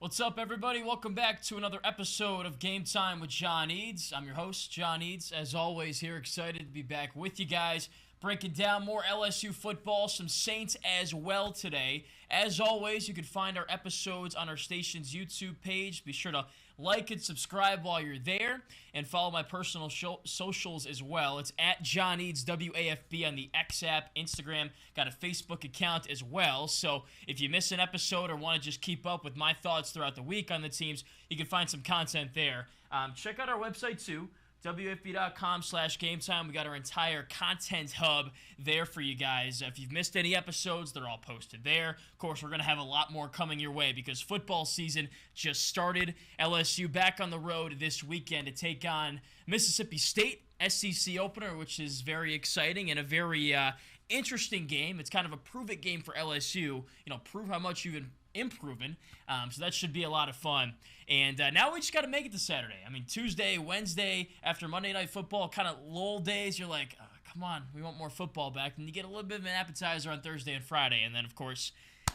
What's up, everybody? Welcome back to another episode of Game Time with John Eads. I'm your host, John Eads. As always, here excited to be back with you guys, breaking down more LSU football, some Saints as well today. As always, you can find our episodes on our station's YouTube page. Be sure to like and subscribe while you're there, and follow my personal socials as well. It's at John Eads, WAFB on the X app, Instagram, got a Facebook account as well. So if you miss an episode or want to just keep up with my thoughts throughout the week on the teams, you can find some content there. Check out our website too, WFB.com/gametime. We got our entire content hub there for you guys. If you've missed any episodes, they're all posted there. Of course, we're going to have a lot more coming your way because football season just started. LSU back on the road this weekend to take on Mississippi State, SEC opener, which is very exciting and a very interesting game. It's kind of a prove-it game for LSU. Prove how much you've improving. So that should be a lot of fun. And now we just got to make it to Saturday. I mean, Tuesday, Wednesday, after Monday Night Football, kind of lull days, you're like, come on, we want more football back. And you get a little bit of an appetizer on Thursday and Friday. And then, of course,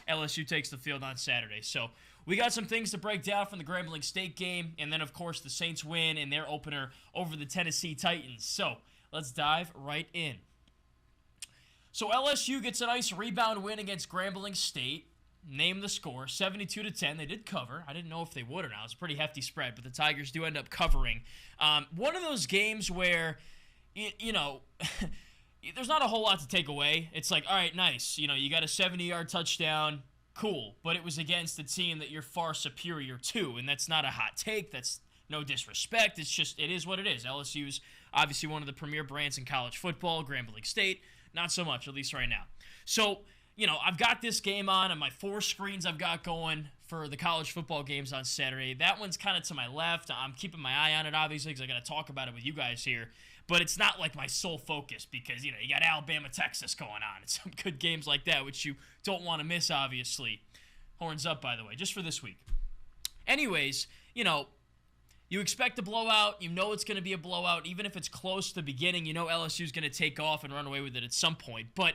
LSU takes the field on Saturday. So we got some things to break down from the Grambling State game. And then, of course, the Saints win in their opener over the Tennessee Titans. So let's dive right in. So LSU gets a nice rebound win against Grambling State. Name the score, 72-10. They did cover. I didn't know if they would or not. It was a pretty hefty spread, but the Tigers do end up covering. One of those games where, there's not a whole lot to take away. It's like, all right, nice. You got a 70-yard touchdown. Cool. But it was against a team that you're far superior to, and that's not a hot take. That's no disrespect. It's just, it is what it is. LSU's obviously one of the premier brands in college football. Grambling State, not so much, at least right now. So, I've got this game on my 4 screens I've got going for the college football games on Saturday. That one's kind of to my left. I'm keeping my eye on it, obviously, because I got to talk about it with you guys here. But it's not like my sole focus because, you got Alabama, Texas going on. It's some good games like that, which you don't want to miss, obviously. Horns up, by the way, just for this week. Anyways, you expect a blowout. You know it's going to be a blowout. Even if it's close to the beginning, LSU's going to take off and run away with it at some point. But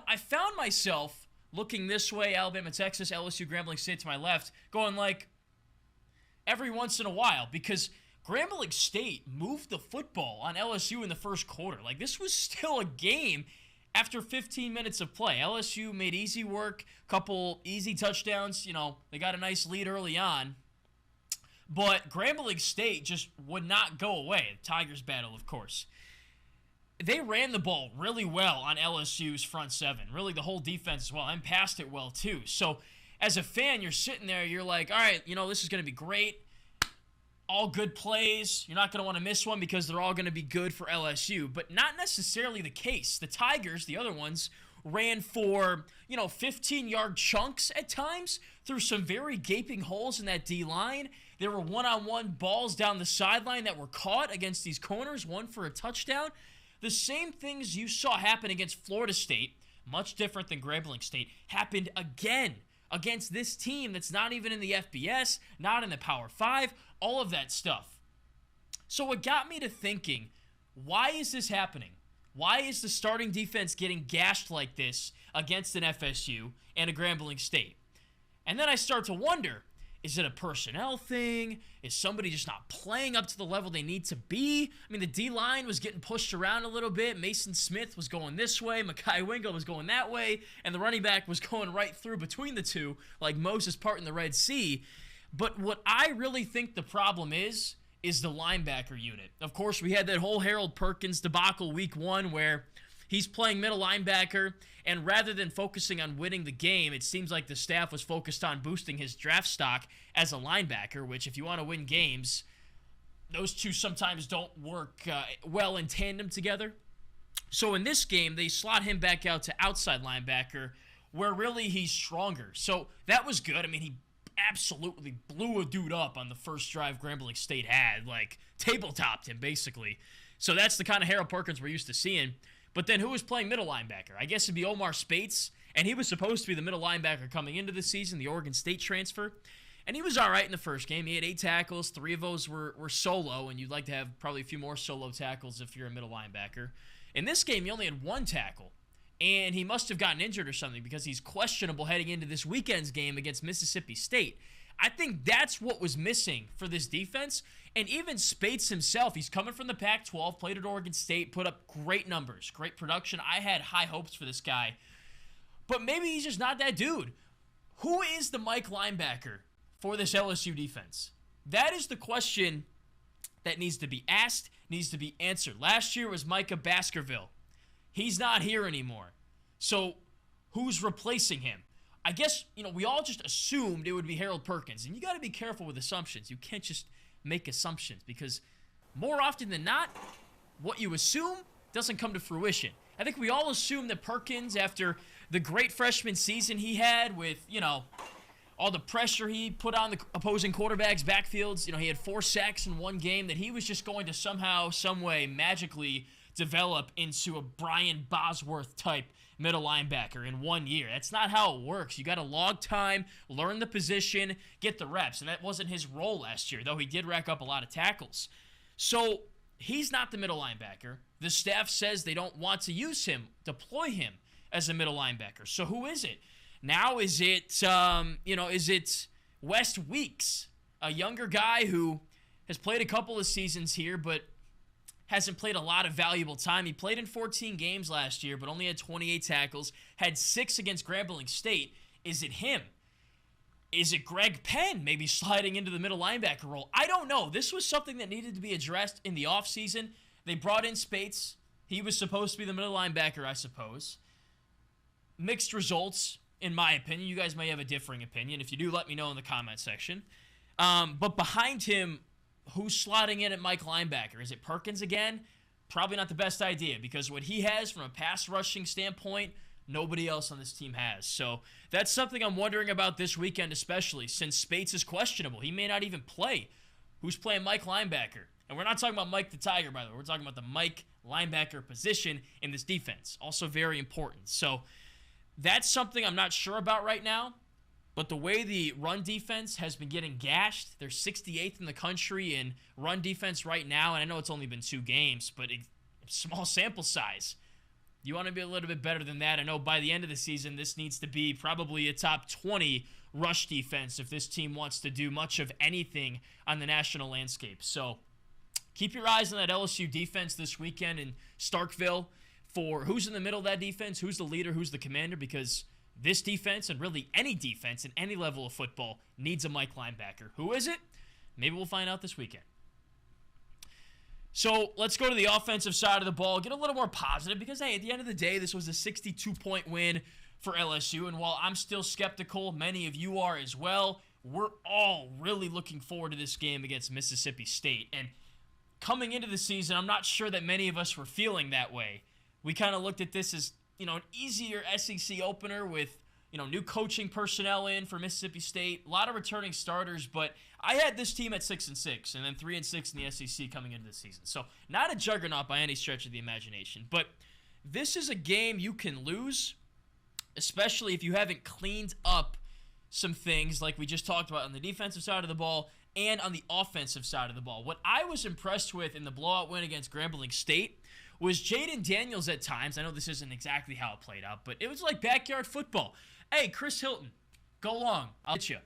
I found myself looking this way, Alabama, Texas, LSU, Grambling State to my left, going like every once in a while because Grambling State moved the football on LSU in the first quarter. Like, this was still a game after 15 minutes of play. LSU made easy work, couple easy touchdowns. They got a nice lead early on. But Grambling State just would not go away. The Tigers battle, of course. They ran the ball really well on LSU's front seven. Really, the whole defense as well, and passed it well, too. So, as a fan, you're sitting there, you're like, all right, this is going to be great. All good plays. You're not going to want to miss one because they're all going to be good for LSU. But not necessarily the case. The Tigers, the other ones, ran for, 15-yard chunks at times through some very gaping holes in that D-line. There were one-on-one balls down the sideline that were caught against these corners, one for a touchdown. The same things you saw happen against Florida State, much different than Grambling State, happened again against this team that's not even in the FBS, not in the Power 5, all of that stuff. So it got me to thinking, why is this happening? Why is the starting defense getting gashed like this against an FSU and a Grambling State? And then I start to wonder, is it a personnel thing? Is somebody just not playing up to the level they need to be? I mean, the D-line was getting pushed around a little bit. Mason Smith was going this way. Mekhi Wingo was going that way. And the running back was going right through between the two, like Moses parting the Red Sea. But what I really think the problem is the linebacker unit. Of course, we had that whole Harold Perkins debacle week 1 where he's playing middle linebacker, and rather than focusing on winning the game, it seems like the staff was focused on boosting his draft stock as a linebacker, which if you want to win games, those two sometimes don't work well in tandem together. So in this game, they slot him back out to outside linebacker, where really he's stronger. So that was good. I mean, he absolutely blew a dude up on the first drive Grambling State had, like tabletopped him basically. So that's the kind of Harold Perkins we're used to seeing. But then who was playing middle linebacker? I guess it'd be Omar Spates, and he was supposed to be the middle linebacker coming into the season, the Oregon State transfer. And he was all right in the first game. He had 8 tackles. 3 of those were solo, and you'd like to have probably a few more solo tackles if you're a middle linebacker. In this game, he only had 1 tackle, and he must have gotten injured or something because he's questionable heading into this weekend's game against Mississippi State. I think that's what was missing for this defense. And even Spates himself, he's coming from the Pac-12, played at Oregon State, put up great numbers, great production. I had high hopes for this guy. But maybe he's just not that dude. Who is the Mike linebacker for this LSU defense? That is the question that needs to be asked, needs to be answered. Last year was Micah Baskerville. He's not here anymore. So who's replacing him? I guess, we all just assumed it would be Harold Perkins. And you got to be careful with assumptions. You can't just make assumptions because more often than not, what you assume doesn't come to fruition. I think we all assume that Perkins, after the great freshman season he had with, all the pressure he put on the opposing quarterback's backfields, he had 4 sacks in one game, that he was just going to somehow, some way, magically develop into a Brian Bosworth type middle linebacker in 1 year. That's not how it works. You got to log time, learn the position, get the reps, and that wasn't his role last year, though he did rack up a lot of tackles. So he's not the middle linebacker. The staff says they don't want to use him, deploy him as a middle linebacker. So who is it? Now is it West Weeks, a younger guy who has played a couple of seasons here, but hasn't played a lot of valuable time. He played in 14 games last year, but only had 28 tackles, had 6 against Grambling State. Is it him? Is it Greg Penn maybe sliding into the middle linebacker role? I don't know. This was something that needed to be addressed in the offseason. They brought in Spates. He was supposed to be the middle linebacker, I suppose. Mixed results, in my opinion. You guys may have a differing opinion. If you do, let me know in the comment section. But behind him, who's slotting in at Mike linebacker? Is it Perkins again? Probably not the best idea because what he has from a pass rushing standpoint, nobody else on this team has. So that's something I'm wondering about this weekend, especially since Spates is questionable. He may not even play. Who's playing Mike linebacker? And we're not talking about Mike the Tiger, by the way. We're talking about the Mike linebacker position in this defense. Also very important. So that's something I'm not sure about right now. But the way the run defense has been getting gashed, they're 68th in the country in run defense right now. And I know it's only been 2 games, but small sample size. You want to be a little bit better than that. I know by the end of the season, this needs to be probably a top 20 rush defense if this team wants to do much of anything on the national landscape. So keep your eyes on that LSU defense this weekend in Starkville for who's in the middle of that defense, who's the leader, who's the commander, because this defense, and really any defense in any level of football, needs a Mike linebacker. Who is it? Maybe we'll find out this weekend. So let's go to the offensive side of the ball, get a little more positive, because, hey, at the end of the day, this was a 62-point win for LSU, and while I'm still skeptical, many of you are as well, we're all really looking forward to this game against Mississippi State. And coming into the season, I'm not sure that many of us were feeling that way. We kind of looked at this as an easier SEC opener with, new coaching personnel in for Mississippi State, a lot of returning starters, but I had this team at 6-6 and then 3-6 in the SEC coming into the season. So not a juggernaut by any stretch of the imagination, but this is a game you can lose, especially if you haven't cleaned up some things like we just talked about on the defensive side of the ball and on the offensive side of the ball. What I was impressed with in the blowout win against Grambling State was Jaden Daniels at times. I know this isn't exactly how it played out, but it was like backyard football. Hey, Chris Hilton, go long. I'll hit you.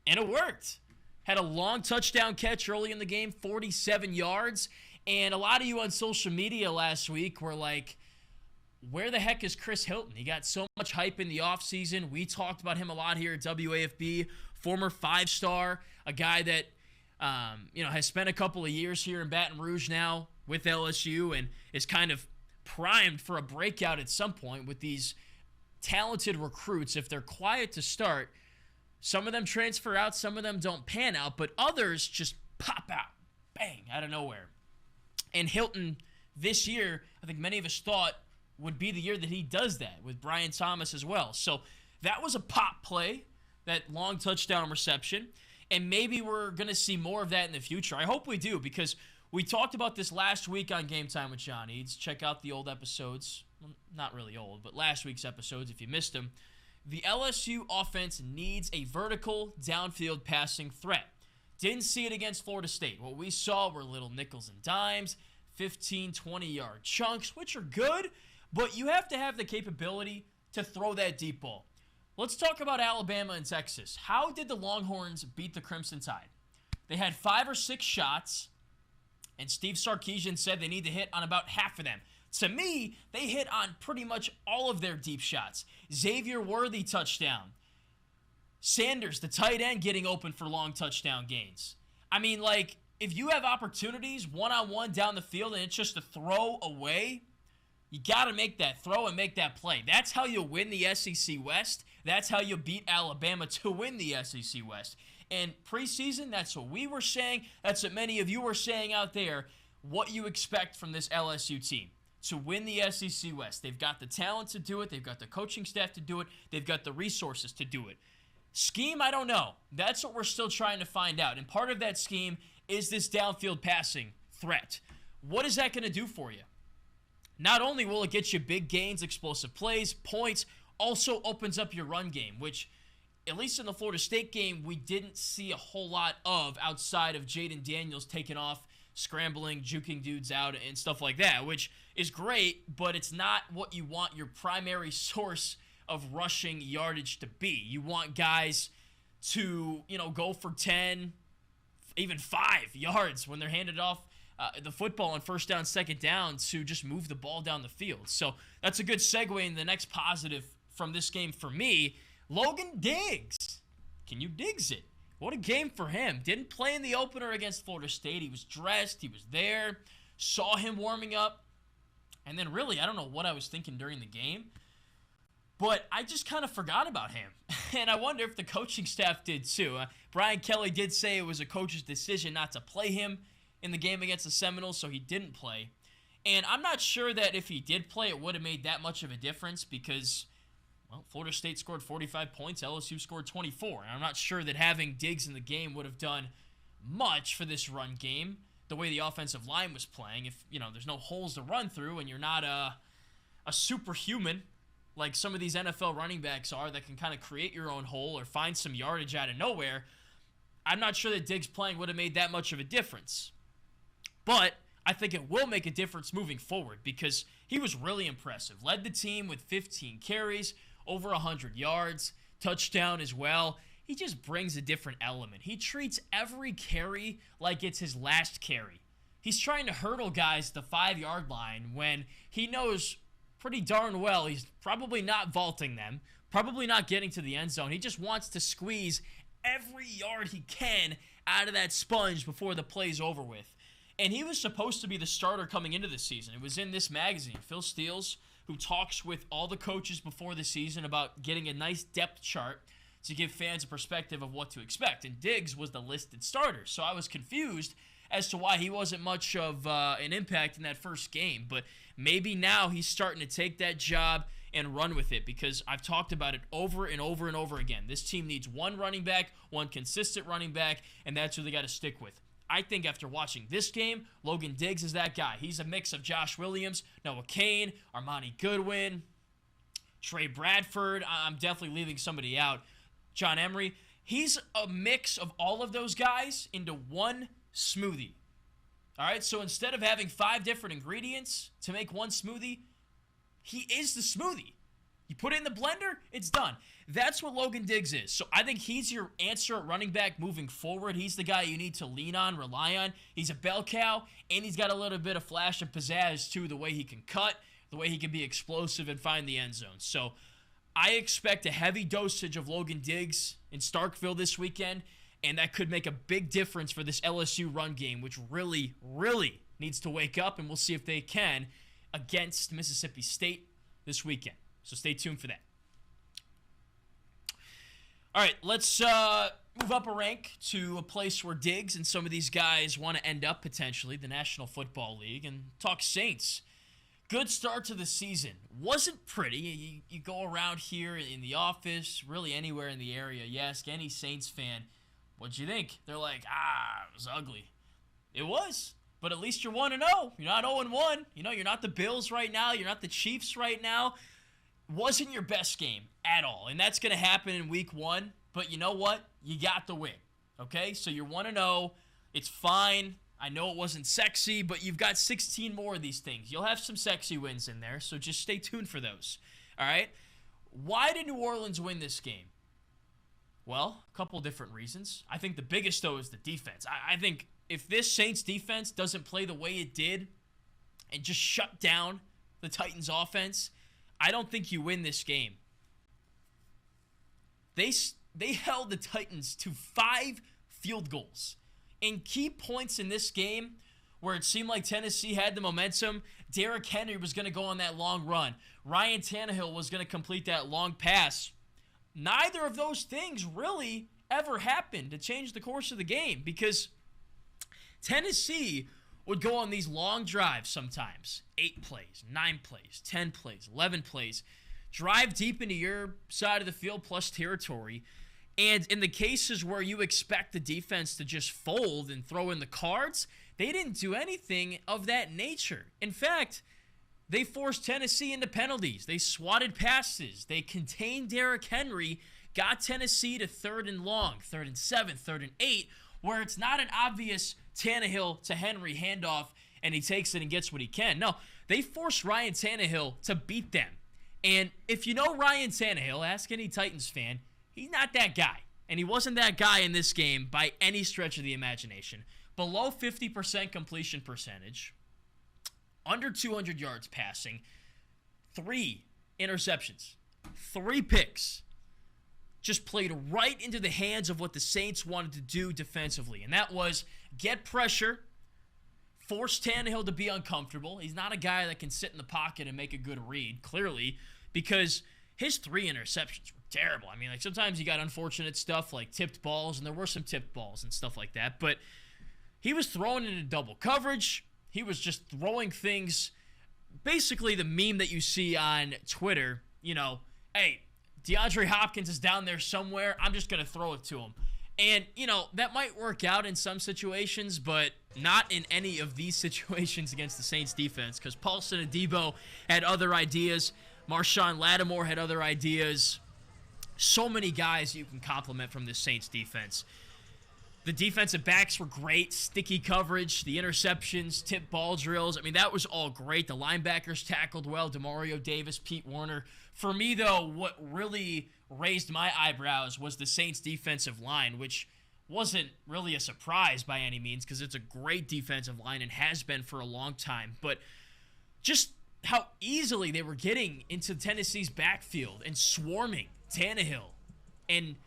And it worked. Had a long touchdown catch early in the game, 47 yards. And a lot of you on social media last week were like, where the heck is Chris Hilton? He got so much hype in the offseason. We talked about him a lot here at WAFB. Former 5-star, a guy that has spent a couple of years here in Baton Rouge now with LSU and is kind of primed for a breakout at some point with these talented recruits. If they're quiet to start, some of them transfer out, some of them don't pan out, but others just pop out, bang, out of nowhere. And Hilton this year, I think many of us thought would be the year that he does that with Brian Thomas as well. So that was a pop play, that long touchdown reception, and maybe we're going to see more of that in the future. I hope we do, because we talked about this last week on Game Time with John Eads. Check out the old episodes. Well, not really old, but last week's episodes if you missed them. The LSU offense needs a vertical downfield passing threat. Didn't see it against Florida State. What we saw were little nickels and dimes, 15, 20-yard chunks, which are good, but you have to have the capability to throw that deep ball. Let's talk about Alabama and Texas. How did the Longhorns beat the Crimson Tide? They had 5 or 6 shots, and Steve Sarkisian said they need to hit on about half of them. To me, they hit on pretty much all of their deep shots. Xavier Worthy touchdown. Sanders, the tight end, getting open for long touchdown gains. I mean, like, if you have opportunities one-on-one down the field and it's just a throw away, you got to make that throw and make that play. That's how you win the SEC West. That's how you beat Alabama to win the SEC West. And preseason, that's what we were saying. That's what many of you were saying out there, what you expect from this LSU team to win the SEC West. They've got the talent to do it. They've got the coaching staff to do it. They've got the resources to do it. Scheme, I don't know. That's what we're still trying to find out. And part of that scheme is this downfield passing threat. What is that going to do for you? Not only will it get you big gains, explosive plays, points, also opens up your run game, which, at least in the Florida State game, we didn't see a whole lot of outside of Jaden Daniels taking off, scrambling, juking dudes out, and stuff like that, which is great, but it's not what you want your primary source of rushing yardage to be. You want guys to, go for 10, even 5 yards when they're handed off the football on first down, second down to just move the ball down the field. So that's a good segue into the next positive from this game for me. Logan Diggs. Can you Diggs it? What a game for him. Didn't play in the opener against Florida State. He was dressed. He was there. Saw him warming up. And then really, I don't know what I was thinking during the game, but I just kind of forgot about him. And I wonder if the coaching staff did too. Brian Kelly did say it was a coach's decision not to play him in the game against the Seminoles, so he didn't play. And I'm not sure that if he did play, it would have made that much of a difference because, well, Florida State scored 45 points, LSU scored 24. And I'm not sure that having Diggs in the game would have done much for this run game, the way the offensive line was playing. If, there's no holes to run through and you're not a superhuman like some of these NFL running backs are that can kind of create your own hole or find some yardage out of nowhere, I'm not sure that Diggs playing would have made that much of a difference. But I think it will make a difference moving forward because he was really impressive. Led the team with 15 carries, over 100 yards, touchdown as well. He just brings a different element. He treats every carry like it's his last carry. He's trying to hurdle guys to the 5-yard line when he knows pretty darn well he's probably not vaulting them, probably not getting to the end zone. He just wants to squeeze every yard he can out of that sponge before the play's over with. And he was supposed to be the starter coming into the season. It was in this magazine. Phil Steele, who talks with all the coaches before the season about getting a nice depth chart to give fans a perspective of what to expect. And Diggs was the listed starter. So I was confused as to why he wasn't much of an impact in that first game. But maybe now he's starting to take that job and run with it because I've talked about it over and over and over again. This team needs one running back, one consistent running back, and that's who they got to stick with. I think after watching this game, Logan Diggs is that guy. He's a mix of Josh Williams, Noah Cain, Armani Goodwin, Trey Bradford. I'm definitely leaving somebody out. John Emery. He's a mix of all of those guys into one smoothie. All right, so instead of having 5 different ingredients to make one smoothie, he is the smoothie. You put it in the blender, it's done. That's what Logan Diggs is. So I think he's your answer at running back moving forward. He's the guy you need to lean on, rely on. He's a bell cow, and he's got a little bit of flash and pizzazz, too, the way he can cut, the way he can be explosive and find the end zone. So I expect a heavy dosage of Logan Diggs in Starkville this weekend, and that could make a big difference for this LSU run game, which really, really needs to wake up, and we'll see if they can against Mississippi State this weekend. So stay tuned for that. All right, let's move up a rank to a place where Diggs and some of these guys want to end up potentially, the National Football League, and talk Saints. Good start to the season. Wasn't pretty. You go around here in the office, really anywhere in the area, you ask any Saints fan, what'd you think? They're like, it was ugly. It was, but at least you're 1-0. You're not 0-1. You're not the Bills right now. You're not the Chiefs right now. Wasn't your best game at all, and that's going to happen in week 1, but you know what? You got the win, okay? So you're 1-0. It's fine. I know it wasn't sexy, but you've got 16 more of these things. You'll have some sexy wins in there, so just stay tuned for those, all right? Why did New Orleans win this game? Well, a couple different reasons. I think the biggest, though, is the defense. I think if this Saints defense doesn't play the way it did and just shut down the Titans offense, I don't think you win this game. They held the Titans to 5 field goals. In key points in this game where it seemed like Tennessee had the momentum, Derrick Henry was going to go on that long run. Ryan Tannehill was going to complete that long pass. Neither of those things really ever happened to change the course of the game because Tennessee would go on these long drives sometimes. 8 plays, 9 plays, 10 plays, 11 plays. Drive deep into your side of the field plus territory. And in the cases where you expect the defense to just fold and throw in the cards, they didn't do anything of that nature. In fact, they forced Tennessee into penalties. They swatted passes. They contained Derrick Henry, got Tennessee to 3rd and long, 3rd and 7, 3rd and 8, where it's not an obvious Tannehill to Henry handoff and he takes it and gets what he can. No, they forced Ryan Tannehill to beat them. And if you know Ryan Tannehill, ask any Titans fan, he's not that guy. And he wasn't that guy in this game by any stretch of the imagination. Below 50% completion percentage, under 200 yards passing, 3 interceptions, 3 picks. Just played right into the hands of what the Saints wanted to do defensively. And that was get pressure, force Tannehill to be uncomfortable. He's not a guy that can sit in the pocket and make a good read, clearly, because his 3 interceptions were terrible. I mean, like sometimes you got unfortunate stuff like tipped balls, and there were some tipped balls and stuff like that. But he was throwing into double coverage. He was just throwing things, basically the meme that you see on Twitter, you know, hey, DeAndre Hopkins is down there somewhere. I'm just going to throw it to him. And, you know, that might work out in some situations, but not in any of these situations against the Saints defense because Paulson Adebo had other ideas. Marshawn Lattimore had other ideas. So many guys you can compliment from this Saints defense. The defensive backs were great. Sticky coverage, the interceptions, tip ball drills. I mean, that was all great. The linebackers tackled well. DeMario Davis, Pete Werner. For me, though, what really raised my eyebrows was the Saints defensive line, which wasn't really a surprise by any means because it's a great defensive line and has been for a long time. But just how easily they were getting into Tennessee's backfield and swarming Tannehill. And,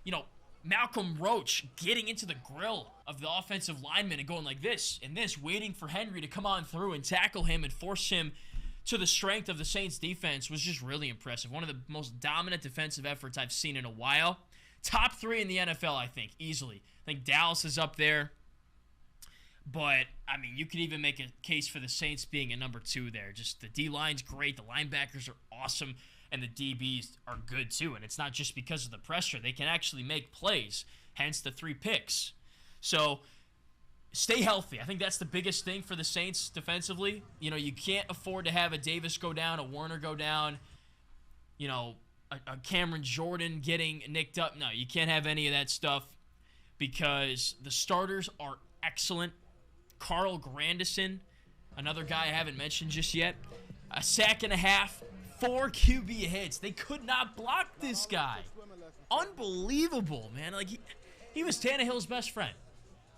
you know, Malcolm Roach getting into the grill of the offensive lineman and going like this and this, waiting for Henry to come on through and tackle him and force him to the strength of the Saints defense was just really impressive. One of the most dominant defensive efforts I've seen in a while. Top 3 in the NFL, I think, easily. I think Dallas is up there. But, I mean, you could even make a case for the Saints being a number 2 there. Just the D-line's great. The linebackers are awesome. And the DBs are good, too. And it's not just because of the pressure. They can actually make plays, hence the 3 picks. So, stay healthy. I think that's the biggest thing for the Saints defensively. You know, you can't afford to have a Davis go down, a Warner go down, you know, a Cameron Jordan getting nicked up. No, you can't have any of that stuff because the starters are excellent. Carl Grandison, another guy I haven't mentioned just yet, a sack and a half, 4 QB hits. They could not block this guy. Unbelievable, man. Like he was Tannehill's best friend.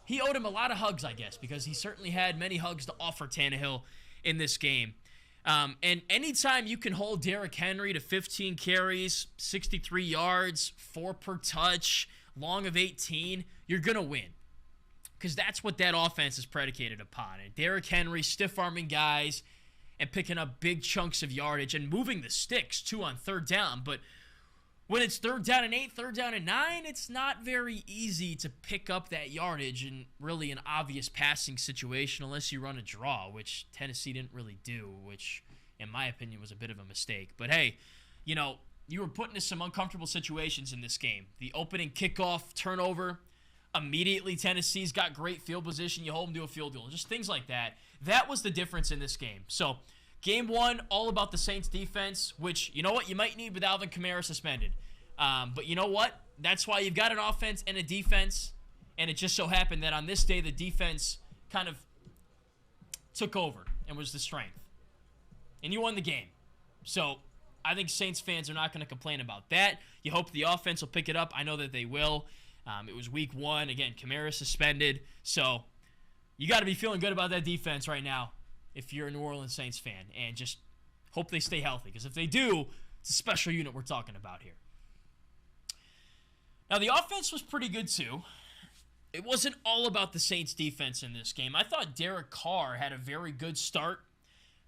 He owed him a lot of hugs, I guess, because he certainly had many hugs to offer Tannehill in this game. And anytime you can hold Derrick Henry to 15 carries, 63 yards, 4 per touch, long of 18, you're going to win. Because that's what that offense is predicated upon. And Derrick Henry stiff-arming guys and picking up big chunks of yardage and moving the sticks, too, on 3rd down. But when it's 3rd down and 8, 3rd down and 9, it's not very easy to pick up that yardage in really an obvious passing situation unless you run a draw, which Tennessee didn't really do, which, in my opinion, was a bit of a mistake. But, hey, you know, you were put into some uncomfortable situations in this game. The opening kickoff turnover, immediately Tennessee's got great field position. You hold them to a field goal. Just things like that. That was the difference in this game. So, Game 1, all about the Saints defense, which, you know what, you might need with Alvin Kamara suspended. But you know what? That's why you've got an offense and a defense, and it just so happened that on this day, the defense kind of took over and was the strength. And you won the game. So, I think Saints fans are not going to complain about that. You hope the offense will pick it up. I know that they will. It was week 1. Again, Kamara suspended. So you got to be feeling good about that defense right now if you're a New Orleans Saints fan. And just hope they stay healthy. Because if they do, it's a special unit we're talking about here. Now, the offense was pretty good too. It wasn't all about the Saints defense in this game. I thought Derek Carr had a very good start.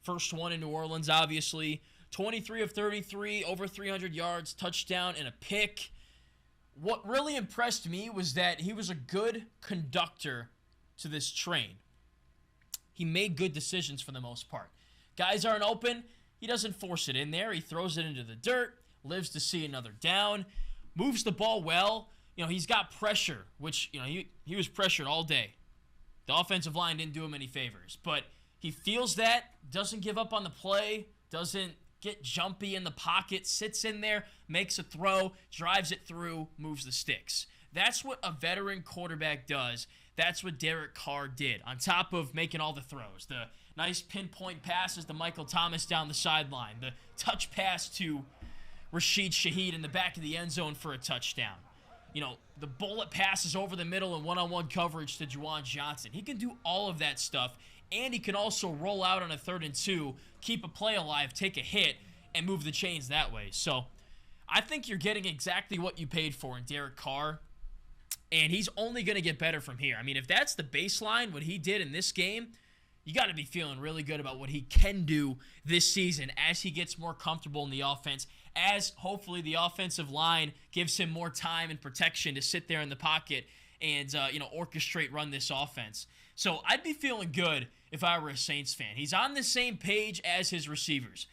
First one in New Orleans, obviously. 23 of 33, over 300 yards, touchdown, and a pick. What really impressed me was that he was a good conductor to this train. He made good decisions for the most part. Guys aren't open. He doesn't force it in there. He throws it into the dirt, lives to see another down, moves the ball well. He's got pressure, which, he was pressured all day. The offensive line didn't do him any favors. But he feels that, doesn't give up on the play, doesn't get jumpy in the pocket, sits in there, makes a throw, drives it through, moves the sticks. That's what a veteran quarterback does. That's what Derek Carr did, on top of making all the throws. The nice pinpoint passes to Michael Thomas down the sideline. The touch pass to Rashid Shaheed in the back of the end zone for a touchdown. The bullet passes over the middle and one-on-one coverage to Juwan Johnson. He can do all of that stuff, and he can also roll out on a 3rd and 2, keep a play alive, take a hit, and move the chains that way. So I think you're getting exactly what you paid for in Derek Carr, and he's only going to get better from here. I mean, if that's the baseline, what he did in this game, you got to be feeling really good about what he can do this season as he gets more comfortable in the offense, as hopefully the offensive line gives him more time and protection to sit there in the pocket and orchestrate, run this offense. So I'd be feeling good if I were a Saints fan. He's on the same page as his receivers.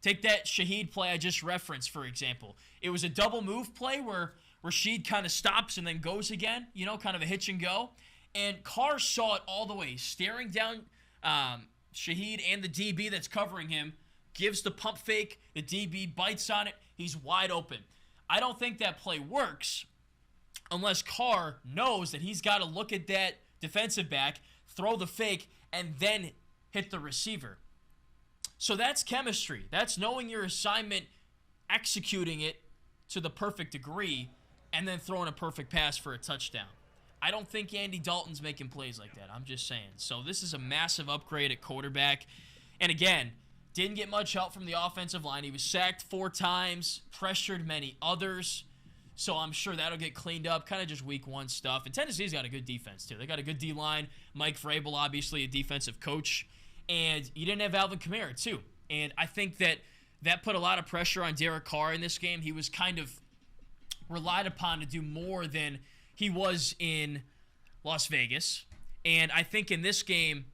Take that Shaheed play I just referenced, for example. It was a double move play where Rashid kind of stops and then goes again, kind of a hitch and go. And Carr saw it all the way, staring down Shaheed and the DB that's covering him, gives the pump fake, the DB bites on it, he's wide open. I don't think that play works unless Carr knows that he's got to look at that defensive back, throw the fake, and then hit the receiver. So that's chemistry. That's knowing your assignment, executing it to the perfect degree, and then throwing a perfect pass for a touchdown. I don't think Andy Dalton's making plays like that. I'm just saying. So this is a massive upgrade at quarterback. And again, didn't get much help from the offensive line. He was sacked 4 times, pressured many others. So I'm sure that'll get cleaned up, kind of just week 1 stuff. And Tennessee's got a good defense, too. They got a good D-line. Mike Vrabel, obviously, a defensive coach. And you didn't have Alvin Kamara, too. And I think that put a lot of pressure on Derek Carr in this game. He was kind of relied upon to do more than he was in Las Vegas. And I think in this game,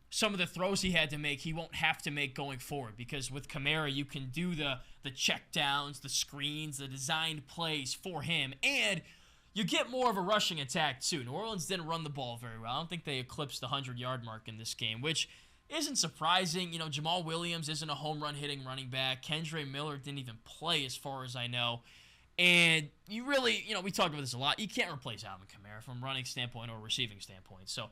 some of the throws he had to make, he won't have to make going forward, because with Kamara, you can do the check downs, the screens, the designed plays for him, and you get more of a rushing attack too. New Orleans didn't run the ball very well. I don't think they eclipsed the 100-yard mark in this game, which isn't surprising. Jamal Williams isn't a home run hitting running back. Kendre Miller didn't even play as far as I know. And you really, we talked about this a lot. You can't replace Alvin Kamara from a running standpoint or receiving standpoint. So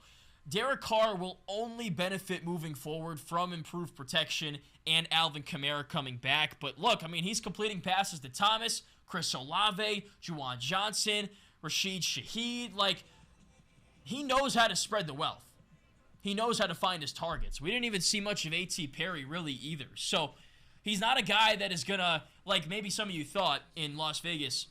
Derek Carr will only benefit moving forward from improved protection and Alvin Kamara coming back. But look, he's completing passes to Thomas, Chris Olave, Juwan Johnson, Rashid Shaheed. He knows how to spread the wealth. He knows how to find his targets. We didn't even see much of A.T. Perry really either. So he's not a guy that is going to, like maybe some of you thought in Las Vegas,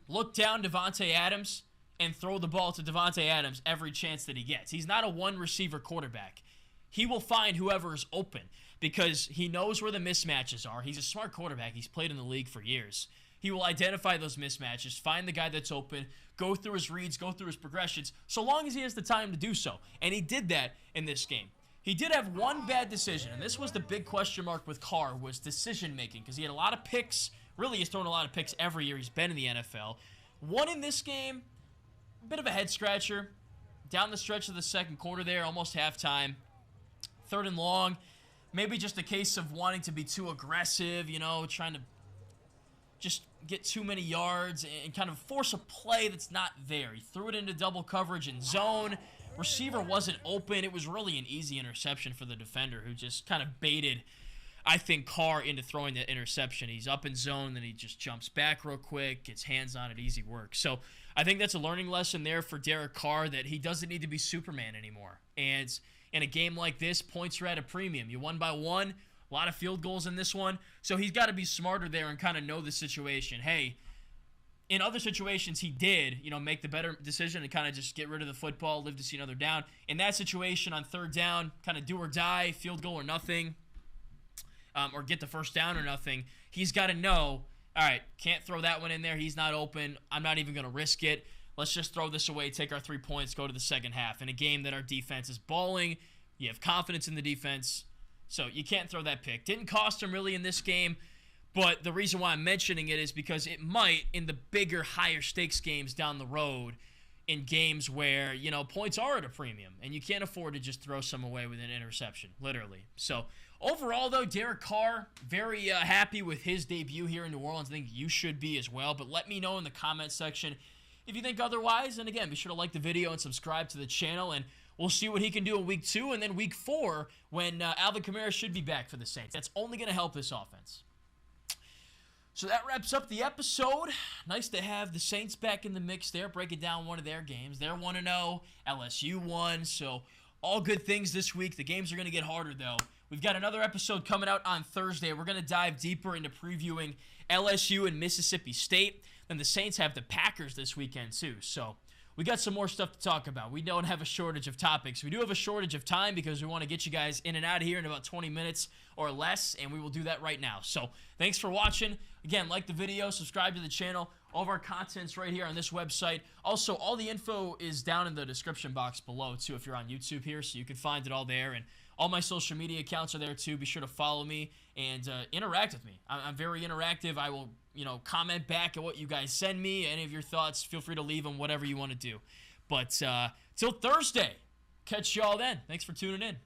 look down Devontae Adams and throw the ball to Devontae Adams every chance that he gets. He's not a one-receiver quarterback. He will find whoever is open because he knows where the mismatches are. He's a smart quarterback. He's played in the league for years. He will identify those mismatches, find the guy that's open, go through his reads, go through his progressions, so long as he has the time to do so. And he did that in this game. He did have one bad decision, and this was the big question mark with Carr, was decision-making, because he had a lot of picks. Really, he's thrown a lot of picks every year he's been in the NFL. One in this game, a bit of a head-scratcher. Down the stretch of the second quarter there, almost halftime. 3rd and long. Maybe just a case of wanting to be too aggressive, trying to just get too many yards and kind of force a play that's not there. He threw it into double coverage in zone. Receiver wasn't open. It was really an easy interception for the defender who just kind of baited I think Carr into throwing the interception. He's up in zone, then he just jumps back real quick, gets hands on it, easy work. So I think that's a learning lesson there for Derek Carr, that he doesn't need to be Superman anymore. And in a game like this, points are at a premium. You won by 1, a lot of field goals in this one. So he's got to be smarter there and kind of know the situation. Hey, in other situations, he did, make the better decision and kind of just get rid of the football, live to see another down. In that situation, on 3rd down, kind of do or die, field goal or nothing, or get the first down or nothing, he's got to know, all right, can't throw that one in there. He's not open. I'm not even going to risk it. Let's just throw this away, take our 3 points, go to the second half. In a game that our defense is balling, you have confidence in the defense, so you can't throw that pick. Didn't cost him really in this game. But the reason why I'm mentioning it is because it might, in the bigger, higher stakes games down the road, in games where, points are at a premium, and you can't afford to just throw some away with an interception, literally. So, overall, though, Derek Carr, very happy with his debut here in New Orleans. I think you should be as well. But let me know in the comment section if you think otherwise. And again, be sure to like the video and subscribe to the channel, and we'll see what he can do in Week 2 and then Week 4 when Alvin Kamara should be back for the Saints. That's only going to help this offense. So that wraps up the episode. Nice to have the Saints back in the mix there, breaking down one of their games. They're 1-0, LSU won, so all good things this week. The games are going to get harder, though. We've got another episode coming out on Thursday. We're going to dive deeper into previewing LSU and Mississippi State. Then the Saints have the Packers this weekend, too. So we got some more stuff to talk about. We don't have a shortage of topics. We do have a shortage of time because we want to get you guys in and out of here in about 20 minutes or less, and we will do that right now. So thanks for watching. Again, like the video, subscribe to the channel. All of our content's right here on this website. Also, all the info is down in the description box below, too, if you're on YouTube here, so you can find it all there. And all my social media accounts are there, too. Be sure to follow me and interact with me. I'm very interactive. I will, comment back at what you guys send me. Any of your thoughts, feel free to leave them, whatever you want to do. But till Thursday, catch y'all then. Thanks for tuning in.